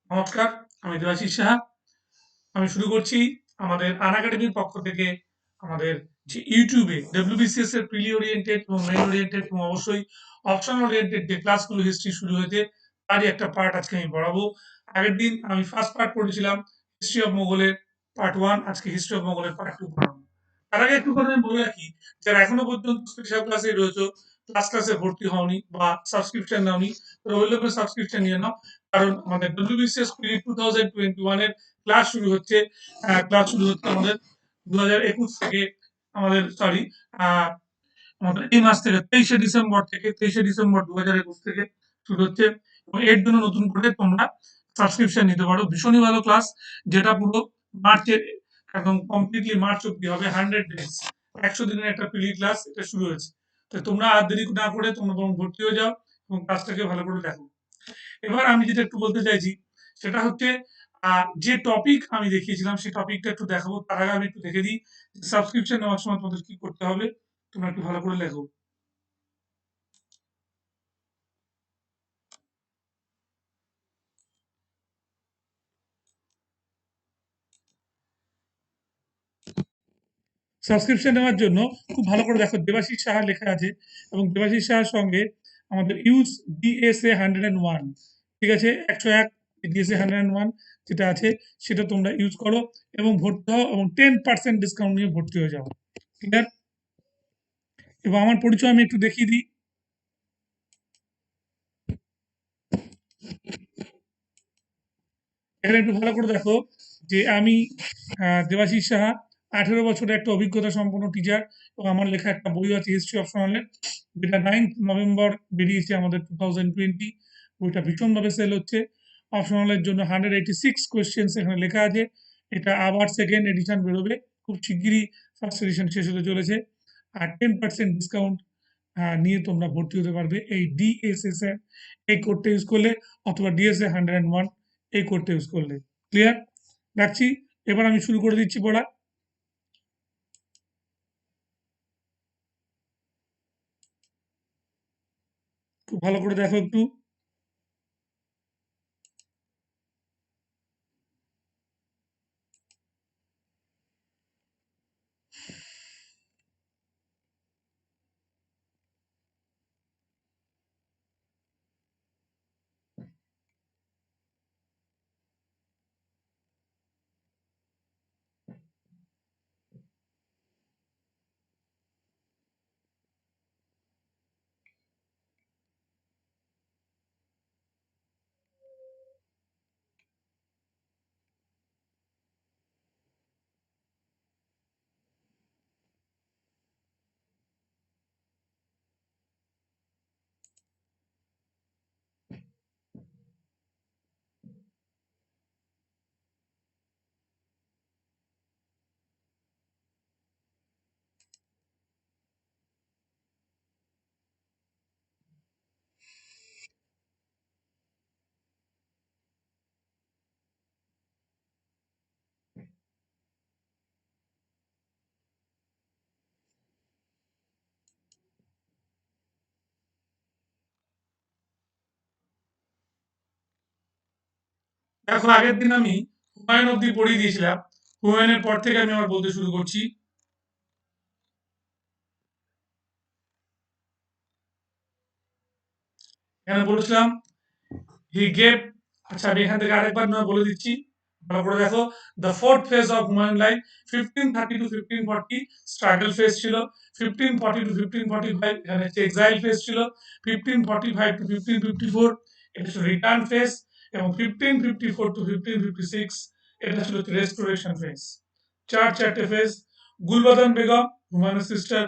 নমস্কার, আমি দেবাশিস সাহা। আমি শুরু করছি আমাদের আনএকাডেমির পক্ষ থেকে আমাদের যে ইউটিউবে ডব্লিউবিসিএস এর প্রিলি ওরিয়েন্টেড এবং মেইন ওরিয়েন্টেড এবং অবশ্যই অপশন ওরিয়েন্টেড যে ক্লাসগুলো হিস্ট্রি শুরু হয়েছে তারই একটা পার্ট আজকে আমি পড়াবো। আগের দিন আমি ফার্স্ট পার্ট পড়েছিলাম হিস্ট্রি অফ মোগলের পার্ট 1, আজকে হিস্ট্রি অফ মোগলের পার্ট 2 পড়াবো। তার আগে একটু কথা আমি বলে রাখি, যারা এখনো পর্যন্ত স্পেশাল ক্লাসে রয়েছে, ক্লাসে ভর্তি হওনি বা সাবস্ক্রিপশন নাওনি, তারা ওই লোকের সাবস্ক্রিপশন নিয়ে নাও। কারণ আমাদের ডব্লিউবিসিএস প্রিলি 2021 এর ক্লাস শুরু হচ্ছে। আমাদের 2021 থেকে, আমাদের সরি আমাদের এই মাস থেকে 23শে ডিসেম্বর 2021 থেকে শুরু হচ্ছে এবং এর জন্য নতুন করে তোমরা সাবস্ক্রিপশন নিতে পারো। ভীষণই ভালো ক্লাস, যেটা পুরো মার্চের একদম কমপ্লিটলি মার্চ অব্দি হবে। 100 ডেজ, 100 দিনের একটা প্রিলি ক্লাস এটা শুরু হয়েছে। তো তোমরা আর দেরি না করে তোমরা বরং ভর্তি হয়ে যাও এবং ক্লাসটাকে ভালো করে দেখো। এবার আমি যেটা একটু বলতে চাইছি সেটা হচ্ছে, যে টপিক আমি দেখিয়েছিলাম সেই টপিকটা একটু দেখাবো। তার আগে আমি একটু দেখে দিই সাবস্ক্রিপশন নেওয়ার সময় তোমাদের কি করতে হবে। তোমরা একটু ভালো করে লেখো। সাবস্ক্রিপশন নেওয়ার জন্য খুব ভালো করে দেখো, দেবাশিস সাহা লেখা আছে এবং দেবাশিস সাহার সঙ্গে আমাদের ইউজ ডিএসএ 101, ঠিক আছে, 101 ডিএসএ 101 যেটা আছে সেটা তোমরা ইউজ করো এবং ভর্তি হও এবং 10% ডিসকাউন্ট নিয়ে ভর্তি হয়ে যাও। ক্লিয়ার? এবং আমার পরিচয় আমি একটু দেখিয়ে দিই। এখানে একটু ভালো করে দেখো যে আমি দেবাশিস সাহা, 18 বছরের একটা অভিজ্ঞতা সম্পন্ন টিচার এবং আমার লেখা একটা বই আছে হিস্ট্রি অফ সোনালের, যেটা 9th নভেম্বর বেরিয়েছে আমাদের 2020। বইটা ভীষণভাবে সেল হচ্ছে। অপশনালের জন্য 186 কোয়েশ্চেন্স এখানে লেখা আছে। এটা আবার সেকেন্ড এডিশন বেরোবে খুব শিগগিরই। ফার্স্ট এডিশন শেষ হতে চলেছে। আর 10% ডিসকাউন্ট নিয়ে তোমরা ভর্তি হতে পারবে এই ডিএসএস এর এই কোডটা ইউজ করলে, অথবা ডিএসএ 101 এই কোডটা ইউজ করলে। ক্লিয়ার? রাখছি। এবার আমি শুরু করে দিচ্ছি পড়া। খুব ভালো করে দেখো একটু। দেখো, আগের দিন আমি হুমায়ুন অব্দি পড়িয়ে দিয়েছিলাম। হুমায়ুনের পর থেকে আমি আবার বলতে শুরু করছি। এখানে বলেছিলাম হি গেভ, আচ্ছা আমি এখান থেকে আরেকবার নয় বলে দিচ্ছি, ভালো করে দেখো। The fourth phase of Humayun life 1530 to 1540 struggle phase ছিল। 1540 টু 1545 এখানে হচ্ছে এক্সাইল ফেজ ছিল। 1545 টু 1554 এটা ছিল রিটার্ন ফেজ এবং 1554 টু 1556 এটা ছিল রেস্টোরেশন ফেজ। চারটে ফেজ। গুলবাদন বেগম, হুমায়ুনের সিস্টার,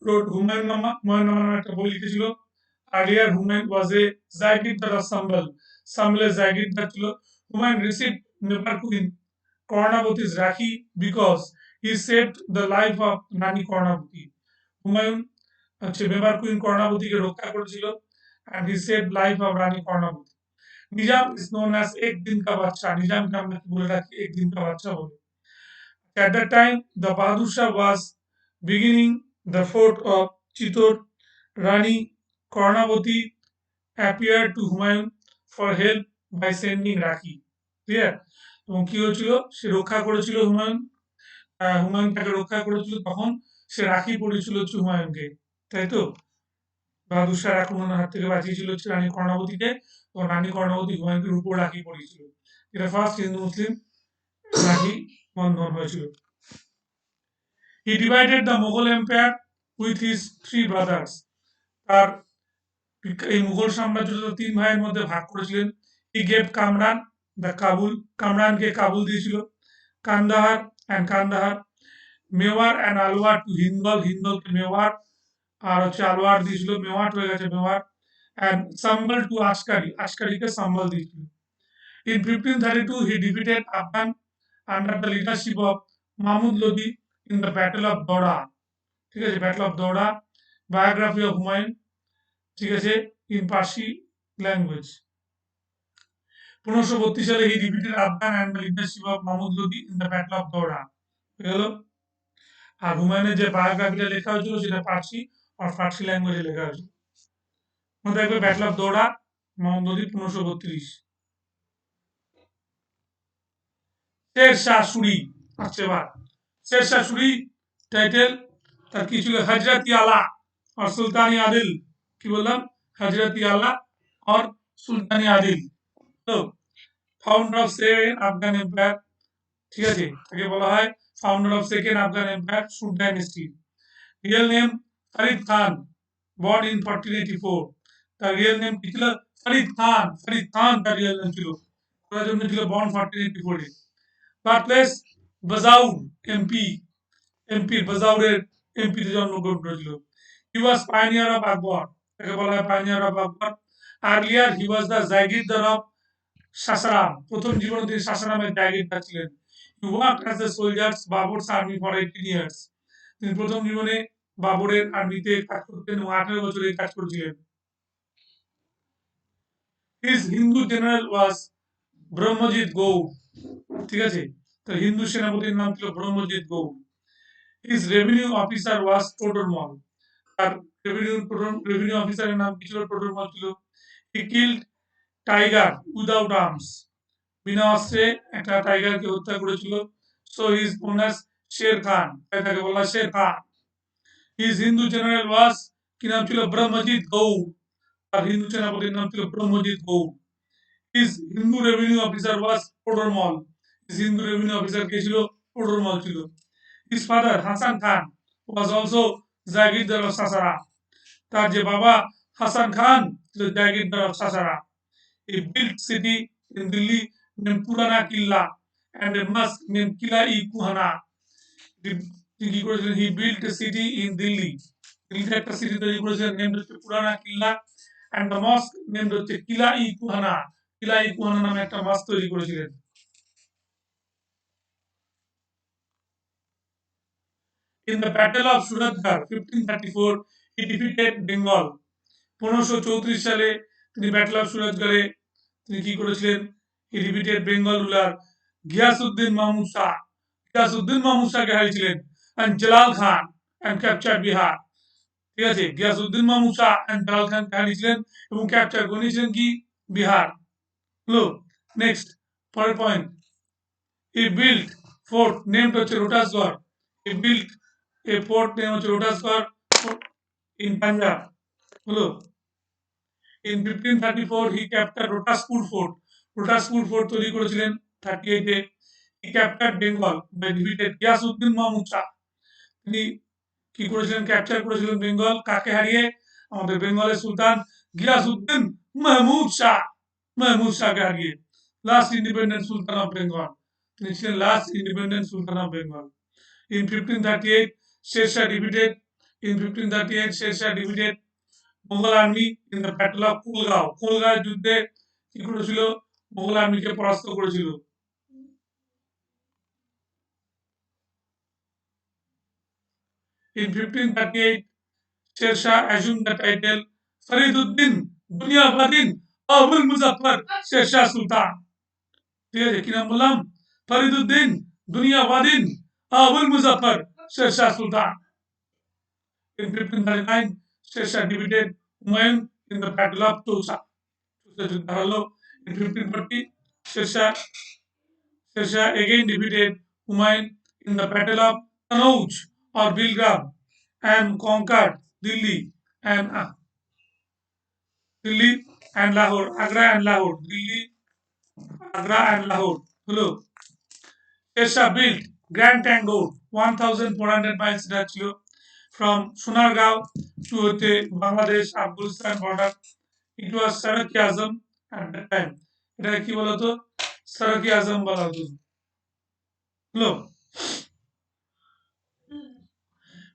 রোড হুমায়ুন নামা নামে একটা বই লিখেছিল। Earlier, Humayun was a Zagirdar of Sambal. Sambal Zagirdar ছিল। Humayun received Nepal Queen Karnavati's Rakhi because he saved the life of Rani Karnavati. Humayun হচ্ছে মেবার কুইন কর্ণাবতীকে রক্ষা করেছিল and he saved life of Rani Karnavati. Nizam is known as এক দিন কা বাদশা। নিজামকে আমরা কি বলে রাখি? এক দিন কা বাদশা বলে। At that time, the Bahadur Shah was beginning the fort of Chitor. Rani Karnavati appeared to Humayun for help by sending Rakhi. Clear? এবং কি হয়েছিল, সে রক্ষা করেছিল হুমায়ুন, হুমায়ুন তাকে রক্ষা করেছিল, তখন সে রাখি পড়েছিল হচ্ছে হুমায়ুনকে, তাই তো? বাহাদুর শাহ আক্রমণের হাত থেকে বাঁচিয়েছিল হচ্ছে রানী কর্ণাবতীকে, এবং রানী কর্ণাবতী হুমায়ুনকে রূপোর রাখি পরিয়েছিল। এটা ফার্স্ট হিন্দু মুসলিম রাখি বন্ধন হয়েছিল। He divided the Mughal Empire with his three brothers. তার এই মুঘল সাম্রাজ্যটা তিন ভাইয়ের মধ্যে ভাগ করেছিলেন। He gave Kamran the Kabul, কামরানকে কাবুল দিয়েছিল। Kandahar and Kandahar, Mewar and Alwar to Hindal, হিন্দলকে মেওয়ার, আর হচ্ছে আলওয়ার দিয়েছিল, মেওয়াট হয়ে গেছে মেওয়ার, and সাম্বল টু আশকারি, আশকারিকে সাম্বল দিয়েছিল। In 1532 he defeated Afghan under the leadership of Mahmud Lodi in the Battle of Doda। ঠিক আছে, battle of Doda, biography of Humayun, ঠিক আছে, ইন পার্সি ল্যাঙ্গুয়েজ। 1532 সালে he defeated Afghan and the leadership of Mahmud Lodi in the battle of Doda, হয়ে গেল। আর হুমায়ুনের যে বায়োগ্রাফিটা লেখা হয়েছিল সেটা পার্সি আর ফার্সি ল্যাঙ্গুয়েজে লেখা হয়েছিল। মনে রাখবে ব্যাটল অফ দৌড়া, মাহমুদ লোদি 1532। শের শাহ সুরি আসছে এবার। শের শাহ সুরি টাইটেল তার কি ছিল, হজরত আলা আর সুলতানি আদিল। কি বললাম, হজরত আলা আর সুলতানি আদিল। তো founder of second Afghan empire, ঠিক আছে, তাকে বলা হয় founder of second Afghan empire, Sur dynasty. Real name Farid Khan, born in 1484। তার রিয়েল নেম কি ছিল, ফরিদ খান, ফরিদ খান তার রিয়েল নেম ছিল, তার জন্য ছিল বর্ন 1484 এ। বার্থপ্লেস বাজাউর, এমপি, এমপির বাজাউরের এমপিতে জন্মগ্রহণ করেছিল। হি ওয়াজ পাইনিয়ার অফ আকবর, তাকে বলা হয় pioneer of Akbar. Earlier he was the jagirdar of Sasaram, প্রথম জীবনে তিনি সাসারামের জাগিরদার ছিলেন। He worked as a soldiers Babur's army for 18 years, তিনি প্রথম জীবনে বাবরের আর্মিতে কাজ করতেন এবং 18 বছর এই কাজ করেছিলেন। His Hindu general was Brahmajit Gaur, ঠিক আছে, তো হিন্দু সেনাপতির নাম ছিল Brahmajit Gaur. His revenue officer was Todarmal, তার রেভিনিউ অফিসারের নাম কি ছিল, টোডরমল ছিল। He killed tiger without arms, বিনা অস্ত্রে একটা টাইগারকে হত্যা করেছিল। So his known Sher Khan, তাই তাকে বলা Sher Khan. His Hindu general was, কি নাম ছিল, ব্রহ্মজিৎ গৌড়, তার হিন্দু সেনাপতির নাম ছিল Brahmajit Gaur. His Hindu revenue officer was Todarmal, his Hindu revenue officer কে ছিল, টোডরমল ছিল। His father Hasan Khan was also jagirdar of Sasaram, তার যে বাবা হাসান খান ছিল jagirdar of Sasaram. He built city in Delhi named Purana Killa and a mosque named Killa-i-Kuhana. তিনি কি করেছিলেন, he built a city in Delhi, দিল্লিতে একটা সিটি তৈরি করেছিলেন, named হচ্ছে পুরানা কিল্লা, and the mosque named হচ্ছে কিলা-ই-কুহানা, কিলা-ই-কুহানা নামে একটা মস্ক তৈরি করেছিলেন। In the Battle of Suratgarh 1534 he defeated Bengal। 1534 সালে তিনি ব্যাটল অফ সুরতগড়ে তিনি কি করেছিলেন, he defeated Bengal ruler Ghiyasuddin Mahmud Shah, Ghiyasuddin Mahmud শাহকে হারিয়েছিলেন। And Jalal Khan and capture Bihar, ঠিক আছে, গিয়াসউদ্দিন মাহমুদ শাহ এন্ড জালাল খানকে হারিয়েছিলেন এবং ক্যাপচার করে নিয়েছিলেন কি, বিহার। হলো, নেক্সট পরের point. He build fort named হচ্ছে রোটাসগড়, he build a fort name হচ্ছে রোটাসগড় ইন পাঞ্জাব। হলো, in 1534 he captured Rotaspur Fort, Rotaspur Fort তৈরি করেছিলেন 38 এ। he captured Bengal by defeated Giasuddin Mahmud Shah, তিনি কি করেছিলেন, ক্যাপচার করেছিলেন বেঙ্গল, কাকে হারিয়ে, আমাদের বেঙ্গলের সুলতান গিয়াসউদ্দিন মাহমুদ শাহ, মাহমুদ শাহকে হারিয়ে। Last independent sultan of Bengal, তিনি ছিলেন last independent sultan of Bengal. in 1538 Sher Shah defeated, in 1538 Sher Shah defeated Mughal army in the battle of Kulgaon, Kulgaon যুদ্ধে কি করেছিল, মোগল আর্মিকে পরাস্ত করেছিল। In 1538 Sher Shah assumed the title Fariduddin দুনিয়াবাদিন Abul Muzaffar Sher Shah সুলতান, ঠিক আছে, কি নাম বললাম, ফরিদউদ্দিন দুনিয়াবাদিন আবুল মুজাফফর শেরশাহ সুলতান। In 1539 Sher Shah defeated Humayun in the battle of Tosa, যুদ্ধ হলো। In 1540 Sher Shah Sher Shah again defeated Humayun in the Battle of Kanauj or Bilgram and conquered and Delhi and Lahore, Agra and Lahore, Delhi, Agra and Lahore. Hello. Sher built Grand Tank Road, 1,400 miles from Sunargaon to Bangladesh Afghanistan border. It was Sarak Azam at that time. এটা কি বলতো সারাকি আজম বলা হতো হলো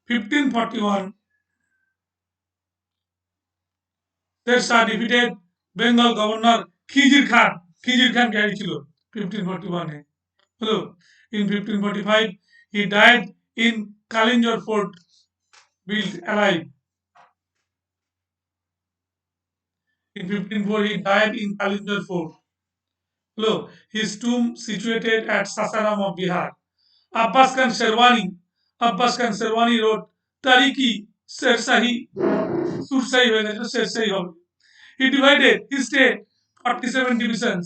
1541 Sher Shah defeated Bengal governor Khizir Khan. Khizir Khan কে ছিল 1541 এ হলো in 1545 he died in Kalinjar fort built alive. In 1504 he died in Kalinjar fort. Hello, his tomb situated at Sasaram of Bihar. Abbas Khan Sherwani. Abbas Khan Sherwani wrote Tariki Shersahi Sursai হয়ে গেছে শেরশাহী হবে he divided his state 47 divisions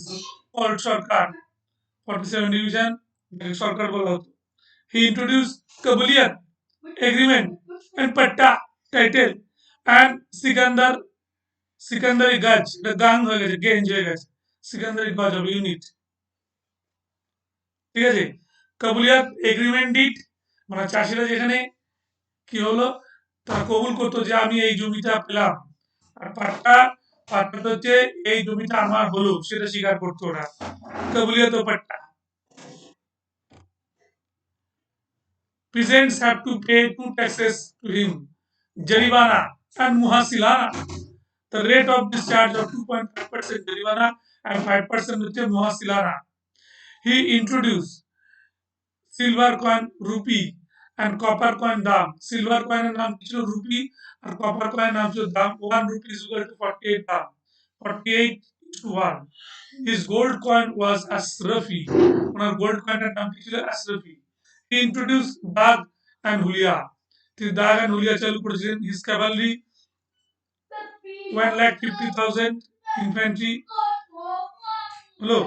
called Sarkar 47 division সরকার বলা হতো he introduced Kabaliyat agreement and Patta title and Sikandari Gaj the gang হয়ে গেছে গেঞ্জ হয়ে গেছে Sikandari Gaj of unit ঠিক আছে কাবুলিয়াত এগ্রিমেন্ট ডিড মানে চাষিরা যেখানে কি হলো তারা কবুল করতো যে আমি এই জমিটা পেলাম আর পাট্টা হচ্ছে এই জমিটা আমার হলো সেটা স্বীকার করতো ওরা কাবুলিয়াত ও পাট্টা peasants have to pay two taxes to him jaribana and muhasilana the rate of discharge of 2.5% jaribana and 5% হচ্ছে muhasilana he introduced silver coin rupee and copper coin দাম silver coin এর নাম ছিল রুপি আর copper coin এর নাম ছিল দাম 1 rupee is equal to 48 দাম 48 to 1 his gold coin was asrafi owner gold coin এর নাম ছিল asrafi he introduced dag and hulia তিনি দাগ and হুলিয়া চালু করেছিলেন his cavalry 1,50,000 infantry হলো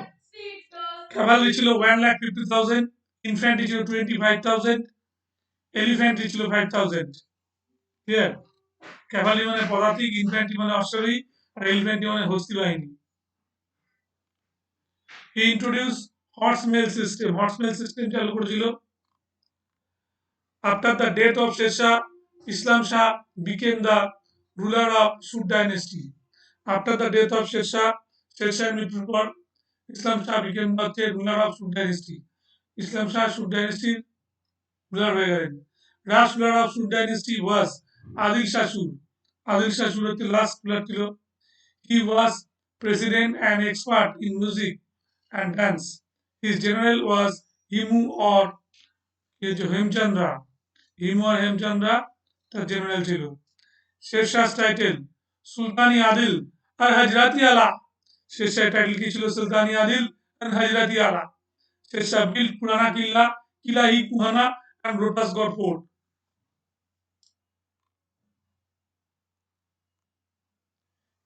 cavalry ছিল 1,50,000 infantry ছিল 25,000 এলিফ্যান্ট্রি ছিল 5,000 ক্লিয়ার ক্যাভালি মানে পদাতিক ইনফ্যান্ট্রি মানে অশ্বারোহী আর এলিফ্যান্ট্রি মানে হস্তি বাহিনী he introduce horse mail system চালু করেছিল after the death of Sher Shah Islam Shah became the ruler of Sur dynasty after the death of শেরশাহের মৃত্যুর পর Islam Shah became the ruler of Sur dynasty Islam Shah Sur ডাইনেস্টির রুলার হয়ে গেলেন last ruler of Sud dynasty was Adil Shashur. Adil Shashur was the last ruler. He was president and expert in music and dance. His general was Himu or Hemchandra. Himu or Hemchandra, the general ছিল শের শাহ's title সুলতানি আদিল আর হাজরাতি আলা শের শাহের title কি ছিল সুলতানি আদিল আর হাজরাতি আলা Sher Shah built পুরানা কিলা হি কুহানা and Rotasgarh fort.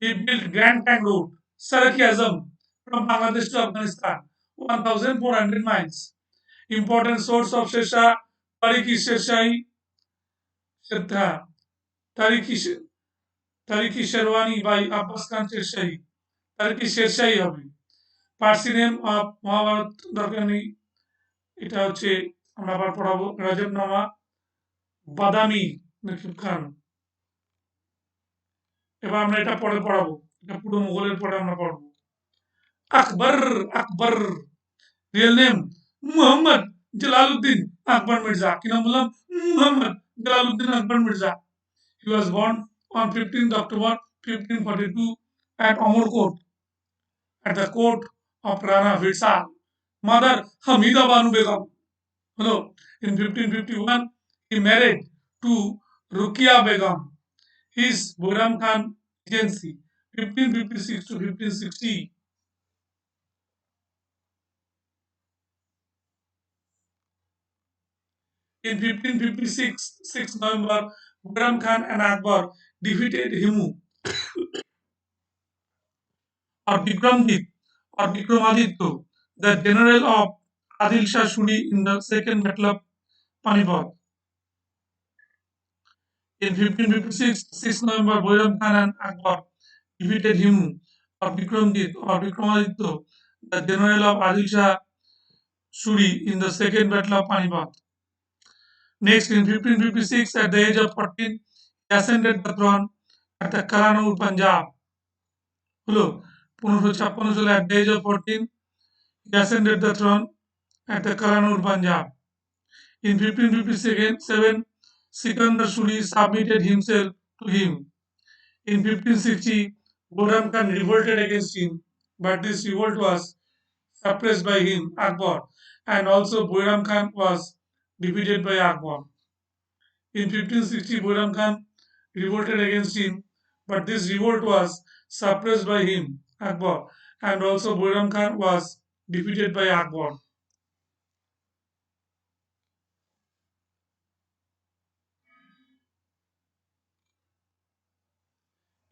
He built Grand Tank Road, Sarak Azam from Bangladesh to Afghanistan, 1,400 miles. Important source of Sher Tariki Shershahi, Tariki, Tariki Sherwani by Abbas Khan Shershahi, Tariki Shershahi হবে Parsi name of Mahabharata দরকার নেই এটা হচ্ছে আমরা আবার পড়াবো রাজবনামা বাদামি নকিব খান এবার আমরা এটা পরে পড়াবো এটা পুরো মুঘলের পরে আমরা পড়বো আকবর আকবর রিয়েল নেম মুহাম্মদ জালালউদ্দিন আকবর মির্জা কি নাম বললাম Muhammad Jalaluddin Akbar Mirza he was born on 15th October 1542 at Amarkot at the court of Rana Virsal mother Hamida Banu Begum hello in 1551 he married to Rukia Begum his Boram Khan agency 1556 to 1560 in 1556 6 November Boram Khan and Akbar defeated Himu or Bikramjit or Vikramaditya the general of Adil Shah Suri in the Second Battle of Panipat. In 1556, 6 November, Bairam Khan and Akbar defeated Himu or Bikramjit or Vikramaditya, the general of Adil Shah Suri in the Second Battle of Panipat. Next, in 1556, at the age of 14, he ascended the throne at the Kalanur, Punjab. হলো 1556 সালে at the age of 14 he ascended the throne at the Kalanur, Punjab. In 1557, Sikandar Suri submitted himself to him. In 1560, Boram Khan revolted against him, but this revolt was suppressed by him, Akbar, and also Boram Khan was defeated by Akbar. In 1560, Boram Khan revolted against him, but this revolt was suppressed by him, Akbar, and also Boram Khan was defeated by Akbar.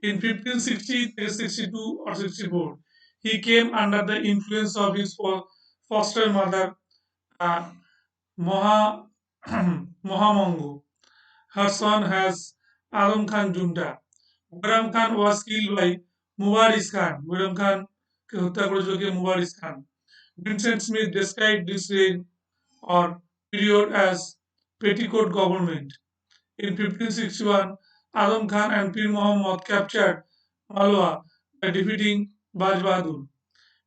In 1560-62 or 64, he came under the influence of his foster mother, uh, Moha Mohamongo. Her son has Alam Khan Junta. Baram Khan was killed by Mubaris Khan. Baram Khan কে হত্যা করেছিল কে মুবারিস খান। Vincent Smith described this reign or period as petticoat government. In 1561, Alam Khan and Pir Muhammad captured Malwa by defeating Baj Bahadur.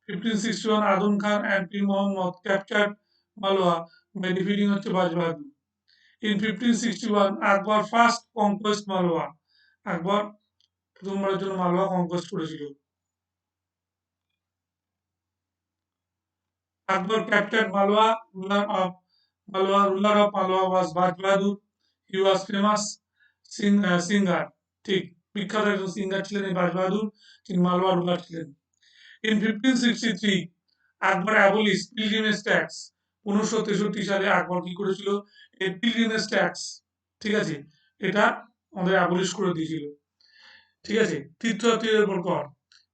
1561, Alam Khan and Pir Muhammad captured Malwa by defeating Baj Bahadur. In 1561, Akbar first conquest Malwa. আকবর প্রথমবারের জন্য Malwa conquest করেছিল। Akbar captured Malwa. Ruler of Malwa was Baj Bahadur. He was famous singer. ঠিক বিখ্যাত একজন singer ছিলেন এই বাজ বাহাদুর, তিনি মালওয়া রুলার ছিলেন। In 1563, Akbar abolish pilgrimage tax. 1563 সালে আকবর কি করেছিল? এই পিলগ্রিমেজ ট্যাক্স, ঠিক আছে, এটা আমাদের অ্যাবলিশ করে দিয়েছিল। ঠিক আছে, তীর্থযাত্রীদের উপর কর।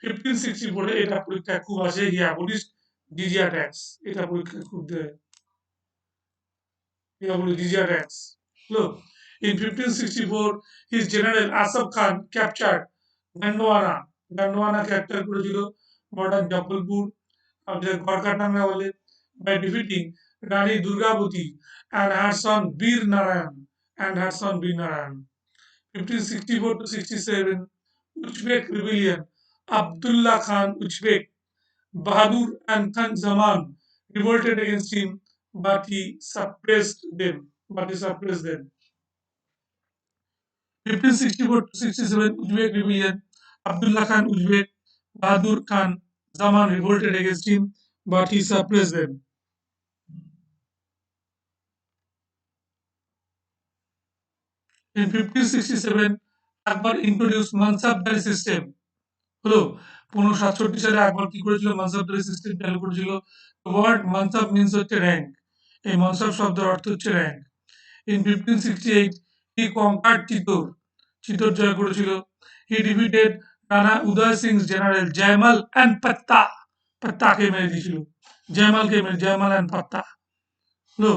1564 এটা পরীক্ষায় খুব আসে, হি অ্যাবলিশ জিজিয়া ট্যাক্স, এটা পরীক্ষায় খুব দেয়, হি অ্যাবলিশ জিজিয়া tax. Look, in 1564, his general Asaf Khan captured Gandwana. Gandwana capture করেছিল মডার্ন জব্বলপুর, আমাদের গড়কাটাঙ্গা বলে, by defeating Rani Durgavati and her son Bir Narayan. 1564 to 67, Uzbek rebellion. Abdullah Khan Uzbek, Bahadur and Khan Zaman revolted against him, but he suppressed them. 1564 to 67, Uzbek rebellion. Abdullah Khan Uzbek, Bahadur Khan Zaman revolted against him, but he suppressed them. In 1567, Akbar introduced Mansabdari system. হলো 1567 সালে আকবর কি করেছিল? মানসাবদারি system চালু করেছিল। Word mansab means হচ্ছে rank, এই মানসাব শব্দের অর্থ হচ্ছে rank. In 1568 he conquered Chittor জয় করেছিল। He defeated Rana Udai Singh general Jaimal and পাত্তাকে মেরে দিয়েছিল। জয়মাল অ্যান্ড পাত্তা হলো,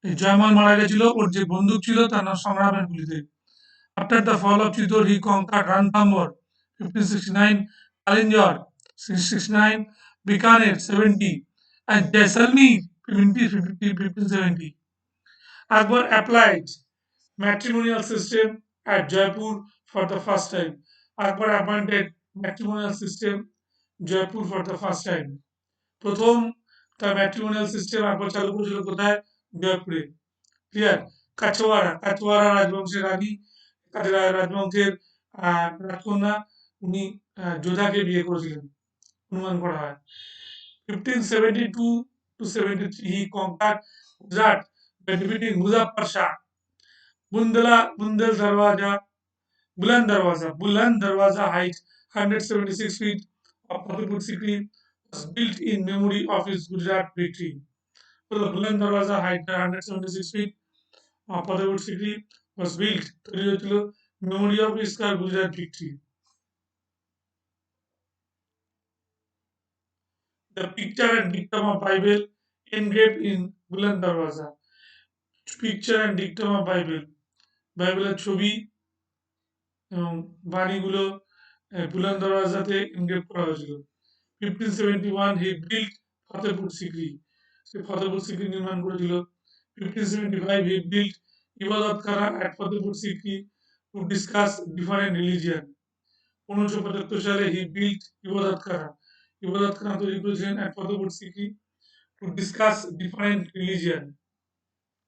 এই জয়মাল মারা গেছিল, ওর যে বন্দুক ছিল তার নাম সংগ্রামের গুলিতে। After the fall of Chitor, he conquered Ranthambore 1569, Kalinjar 1669, Bikaner 70, and Jaisalmer 1570. Akbar applied matrimonial system at Jaipur for the first time. Akbar appointed matrimonial system Jaipur for the first time. প্রথম তার matrimonial system আকবর চালু করেছিল কোথায়? জয়পুরে। Clear? কাছোয়ারা রাজবংশের রানী, রাজবংশের রাজকন্যা, উনি যোধাকে বিয়ে করেছিলেন অনুমান করা হয়। 1572 to 73 he conquered Gujarat by defeating Muzaffar Shah. Buland Darwaza height 176 feet of Fatehpur Sikri was built in memory of his Gujarat victory. So the Buland Darwaza height 176 feet of Fatehpur Sikri was built to memory of his Gujarat victory. The picture and dictum of Bible engraved in Buland Darwaza. Picture and dictum of Bible. বাইবেলের ছবি এবং বাণীগুলো বুলন্দ দরওয়াজাতে engrave করা হয়েছিল। 1571 he built Fatehpur Sikri. সে ফতেপুর সিক্রি নির্মাণ করেছিল। 1575 he built ইবাদত খানা at Fatehpur Sikri to discuss different religion। 1975 সালে he built ইবাদত খানা। ইবাদত খানা তৈরি করেছিলেন at Fatehpur Sikri to discuss different religion।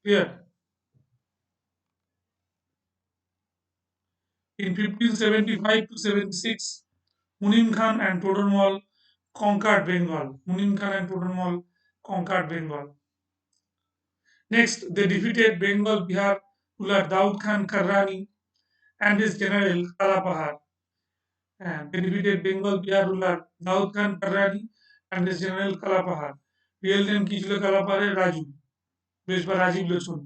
Clear? In 1575 to 76, Munim Khan and Todarmal conquered Bengal. Munim Khan and Todarmal conquered Bengal. Next, they defeated Bengal Bihar ruler Daud Khan Karrani and his general Kalapahar. And they defeated Bengal Bihar ruler Daud Khan Karrani and his general Kalapahar. Real name কি ছিল কালাপাহাড়ের? রাজু। বেশ বা রাজীব লোচন।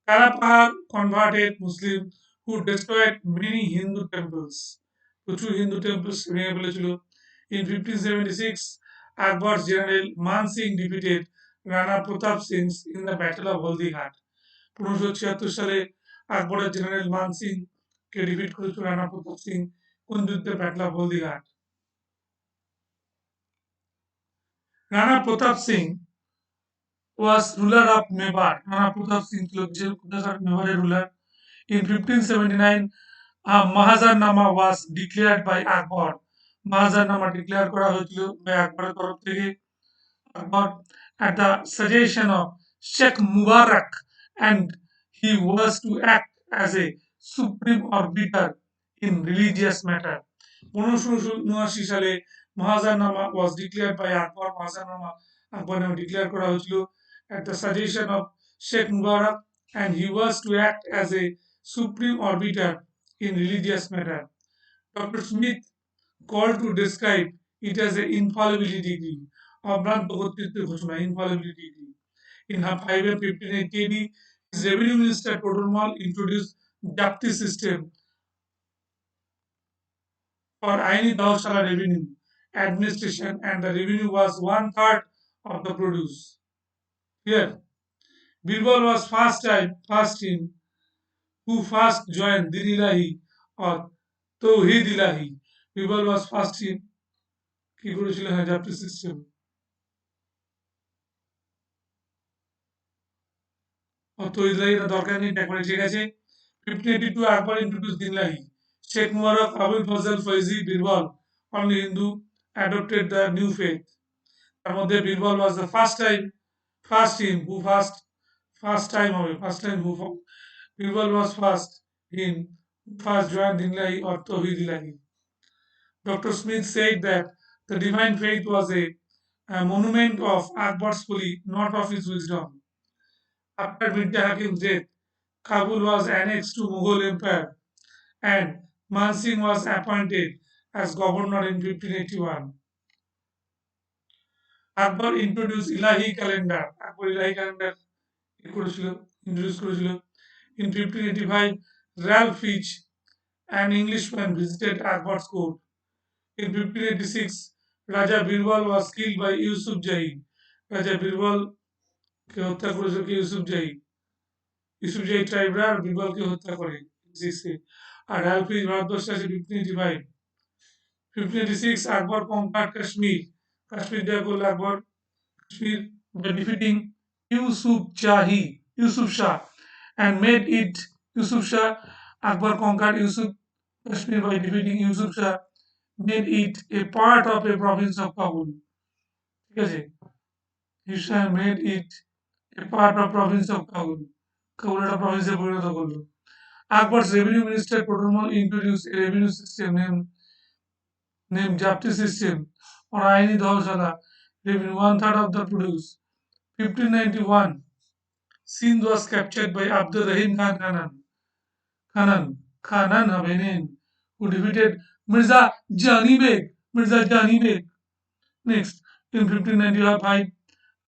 Kalapahar converted Muslims who destroyed many Hindu temples. প্রচুর Hindu temples ভেঙে ফেলেছিল। In 1576, Akbar's general Man Singh defeated Rana Pratap Singh in the Battle of Haldiঘাট। 1576 সালে আকবরের general মান সিং কে ডিফিট করেছিল রানা প্রতাপ সিং কোন যুদ্ধে? Battle of Haldighat. Rana Pratap Singh was ruler of Mewar. Rana Pratap Singh ছিল মেবারের ruler. In 1579, Mahazarnama was declared by Akbar. Mahazarnama declare করা হয়েছিল by আকবরের তরফ থেকে। Akbar at the suggestion of Sheikh Mubarak, and he was to act as a supreme arbiter in religious matter. 1579 সালে Mahazarnama was declared by Akbar. Mahazarnama আকবর নামে declare করা হয়েছিল at the suggestion of Sheikh Mubarak, and he was to act as a supreme arbiter in religious matter. Dr. Smith called to describe it as an infallibility degree. অভ্রান্ত কর্তৃত্বের ঘোষণা, infallibility degree. In her 5 and 1580 AD, his revenue minister Todarmal introduced Japti system for Aini Dawshala revenue administration, and the revenue was 1/3 of the produce. Here, Birbal was first in who first joined Din Ilahi or Tawhid Ilahi. Birbal was first in কি করেছিল? হ্যাঁ, জাপ্তি system তৈরি লাগে, এটা দরকার নেই, এটা করে ঠিক আছে। 1582 আকবর introduced Dinlahi. Sheikh Mubarak, Abul Fazl Faizi, Birbal, only Hindu, adopted the new faith. তার মধ্যে Birbal was the first in who Birbal was first in who first joined Dinlahi or Tawhid Ilahi. Dr. Smith said that the divine faith was a monument of Akbar's folly, not of his wisdom. After Mirza Hakim's death, Kabul was annexed to Mughal Empire, and Man Singh was appointed as governor in 1581. Akbar introduced Ilahi calendar. Akbar Ilahi calendar introduced করেছিল। In 1585, Ralph Fitch, an Englishman, visited Akbar's court. In 1586, Raja Birbal was killed by Yusuf Jahi. Raja Birbal কে হত্যা করেছিল কে? Yusuf Zahi. Yusuf Zahi ট্রাইবরা আর বিরবলকে হত্যা করে। আর রালফিজ ভারতবর্ষে আসে 1585। 1586 আকবর conquered Kashmir. Kashmir জয় করল আকবর। Kashmir by defeating Yusuf Shah and made it Yusuf Shah. Akbar conquered Yusuf Kashmir by defeating Yusuf Shah, made it a part of a province of Kabul. ঠিক আছে? Yusuf Shah made it a part of province of Kabul. Kabul একটা province পরিণত করলো। Akbar's revenue minister Todarmal introduced a revenue system named Japti system or Aini Dawshala, revenue 1/3 of the produce. 1591, Sindh was captured by Abdul Rahim Khanan Benin, who defeated Mirza Jani Beg. Next, in 1595,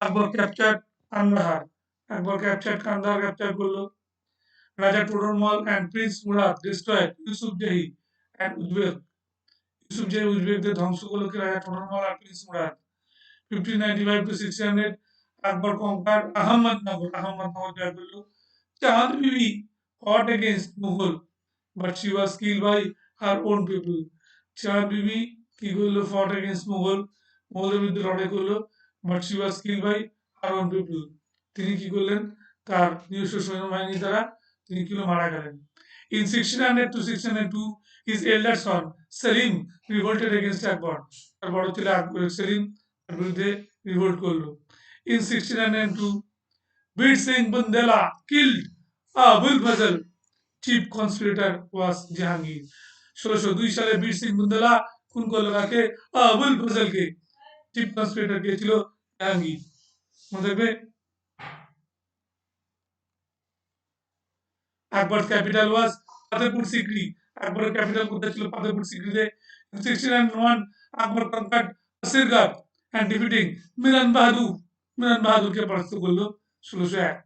Akbar captured Kandahar. capture করলো। Raja Todarmal and Prince Murad destroyed Yusuf Jahi and Uzbek. Yusuf Jahi উজবেকদের ধ্বংস করলো কি? রাজা টোডরমাল আর prince Murad. 1595 to 1600, Akbar conquered Ahmednagar জয় করলো। চাঁদ বিবি fought against Mughal but she was killed by her own people. চাঁদ বিবি কি করলো? fought against মুঘল, মুঘলের বিরুদ্ধে লড়াই করলো, but she was killed by her own people. তিনি কি করলেন? তার নিজস্ব সৈন্যবাহিনী দ্বারা তিনি কি হলো? মারা গেলেন। In 1600 to 1602, his elder son Selim revolted against আকবর। তার বড় ছেলে সেলিম তার বিরুদ্ধে রিভোল্ট করলো। In 1602, Bir Singh Bundela killed Abul Fazal, chief conspirator was Jahangir. 1602 সালে বীর সিং বুন্দেলা খুন করলো কাকে? আবুল ফজলকে। চিফ কনস্পিরেটর কে ছিল? জাহাঙ্গীর। মনে থাকবে? Akbar's capital was Fatehpur Sikri. Akbar's capital কোথায় ছিল? Fatehpur Sikriতে। In 1601, Akbar conquered Asirgarh and defeating Miran Bahadur। Miran বাহাদুরকে পরাস্ত করলো 1601।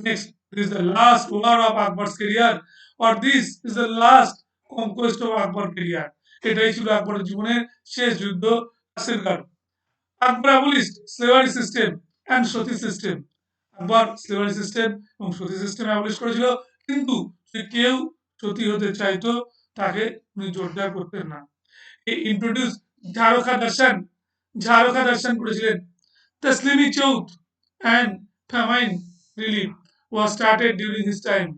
Next, this is the last war of Akbar's career, or this is the last conquest of Akbar career. এটাই ছিল আকবরের জীবনের শেষ যুদ্ধ, আসিরগড়। আকবর abolished slavery system and Sati system. Akbar slavery system এবং সতী system abolish করেছিল, কিন্তু যদি কেউ সতী হতে চাইতো তাকে উনি জোরদার করতেন না। He introduced ঝারখা দর্শন করেছিলেন। তসলিমি চৌথ and famine relief was started during his time।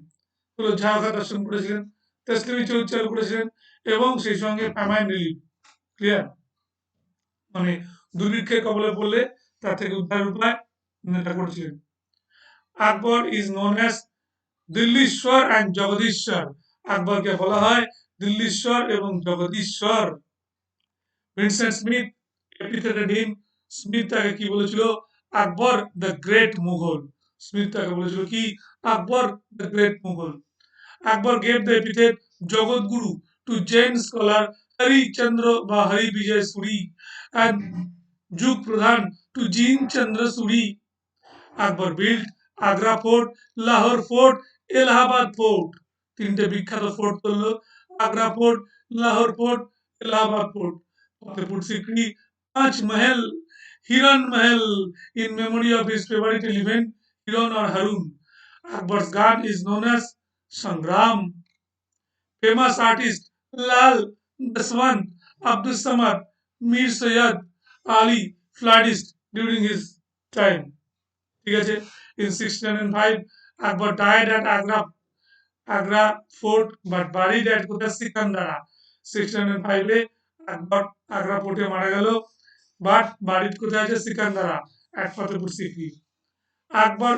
হলো ঝারখা দর্শন করেছিলেন, তসলিমি চৌথ চালু করেছিলেন এবং সেই সঙ্গে famine relief। ক্লিয়ার? মানে দুর্ভিক্ষের কবলে পড়লে তার থেকে উদ্ধারের উপায় নেতা করেছিলেন। আকবর is known as দিল্লীশ্বর and জগদীশ্বর। আকবরকে বলা হয় দিল্লীশ্বর এবং Jagadishwar. Vincent Smith epitheted him। Smith তাকে কি বলেছিল? Akbar the great Mughal. Smith তাকে বলেছিল কি? Akbar the great Mughal. Akbar gave the epithet Jagadguru to Jain scholar Harichandra বা Hari Vijay Suri and Yug Pradhan to Jin Chandra Suri. Akbar built Agra fort, Lahore fort, Allahabad fort. তিনটে বিখ্যাত ফোর্ট করলো, Agra fort, Lahore fort, Allahabad fort. Fatehpur Sikri, Panch Mahal, Hiran Mahal in memory of his favorite elephant Hiron or Harun। Akbar's gun is known as Sangram। Famous artist Lal Daswant, Abdul Samad, Mir Sayyad Ali flourished during his time। ঠিক আছে? In 1605, Akbar died at Agra fort but buried at কোথায়? সিকান্দারা। 1605 এ আকবর আগ্রা ফোর্টে মারা গেল, but বাড়ির কোথায় আছে? সিকান্দারা at Fatehpur Sikri. Akbar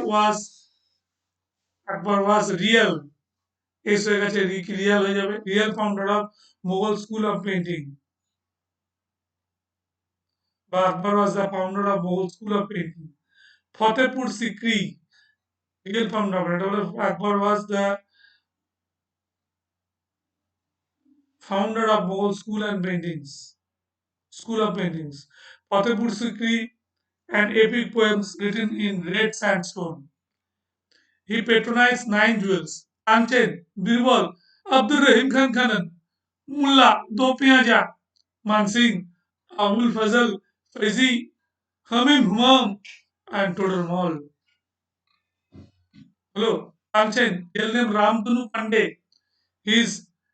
was real, S হয়ে গেছে রিয়াল হয়ে যাবে, real founder of Mughal school of painting, বা আকবর was the founder of Mughal school of painting। Fatehpur Sikri real founder, এটা হলো আকবর was the founder of Mughal school of paintings। Fatehpur Sikri and epic poems written in red sandstone। He patronized 9 jewels, Tanchen, Birbal, Abdur Rahim Khan Khanan, Mullah, Do Piaja, Mansingh, Abul Fazl, Faizi, Hamim Humam, and Todar Mall। Hello, Tanchen, real name Ramdanu Pandey. His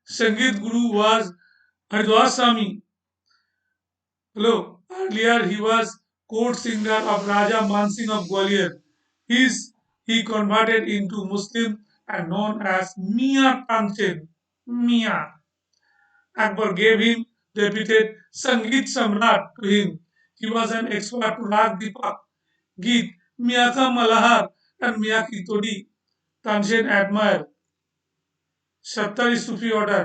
Sangeet guru was Haridwar Swami। Hello, earlier he was court singer of Raja Mansingh of Gwalior। He converted into Muslim and known as Mia Tanchen। Mia। Akbar gave him the epithet Sangeet Samrat to him। He was an expert to Rag Deepak, Geet, Mia Ka Malahar, and Mia Ki Todi। Tanchen admired Shattari Sufi order।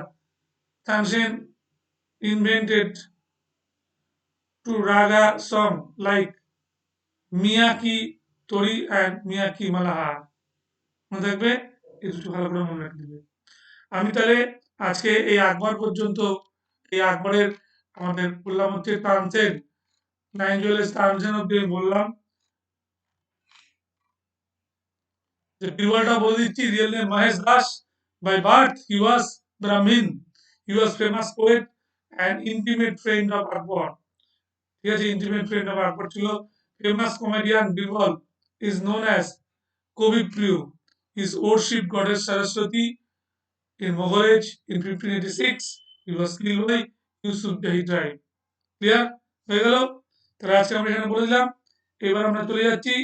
Tanchen invented to raga song like Miyaki Tori and Miyaki Malahar। মনে থাকবে? এই দুটো ভালো করে মনে রাখতে হবে। আমি তাহলে আজকে এই আকবর পর্যন্ত, এই আকবরের আমাদের বললাম হচ্ছে তানসেন, 9 জুয়েলের তানসেন অব্দি আমি বললাম। যে বীরবলটা বলে দিচ্ছি, real name Mahesh Das. By birth he was Brahmin. He was famous poet and intimate friend of Akbar. ঠিক আছে? ইন্টিমেট ফ্রেন্ড অফ আকবর ছিল। famous comedian Birbal is known as Kobi Priyu. His worship goddess Saraswati in Mughal age in 1586. He was killed by Yusuf Jahi tribe. Clear হয়ে গেল? তাহলে আজকে আমরা এখানে বলে দিলাম। এবার আমরা চলে যাচ্ছি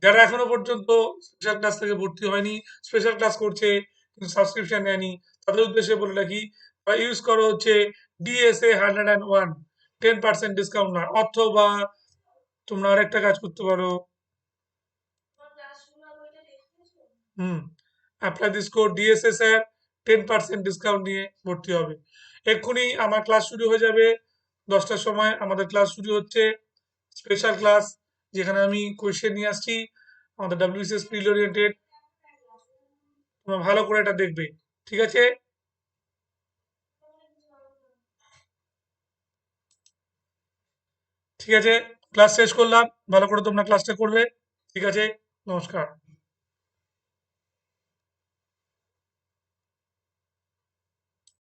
যারা এখনো পর্যন্ত স্পেশাল ক্লাস থেকে ভর্তি হয়নি, স্পেশাল ক্লাস করছে কিন্তু সাবস্ক্রিপশন নেয়নি, তাদের উদ্দেশ্যে বলে রাখি বা ইউজ করো হচ্ছে ডিএসএ 101 10% ডিসকাউন্ট না, অথবা তোমরা আরেকটা কাজ করতে পারো। Apply this code DSA sir 10% discount নিয়ে ভর্তি হবে। এক্ষুনি আমার ক্লাস শুরু হয়ে যাবে 10টার সময়। আমাদের ক্লাস শুরু হচ্ছে স্পেশাল ক্লাস, যেখানে আমি কোয়েশ্চেন নিয়ে আসছি আমাদের ডাব্লিউবিসিএস প্রিলি ওরিয়েন্টেড। তোমরা ভালো করে এটা দেখবে, ঠিক আছে? ঠিক আছে, ক্লাস শেষ করলাম। ভালো করে তোমরা ক্লাসটা করবে। ঠিক আছে, নমস্কার।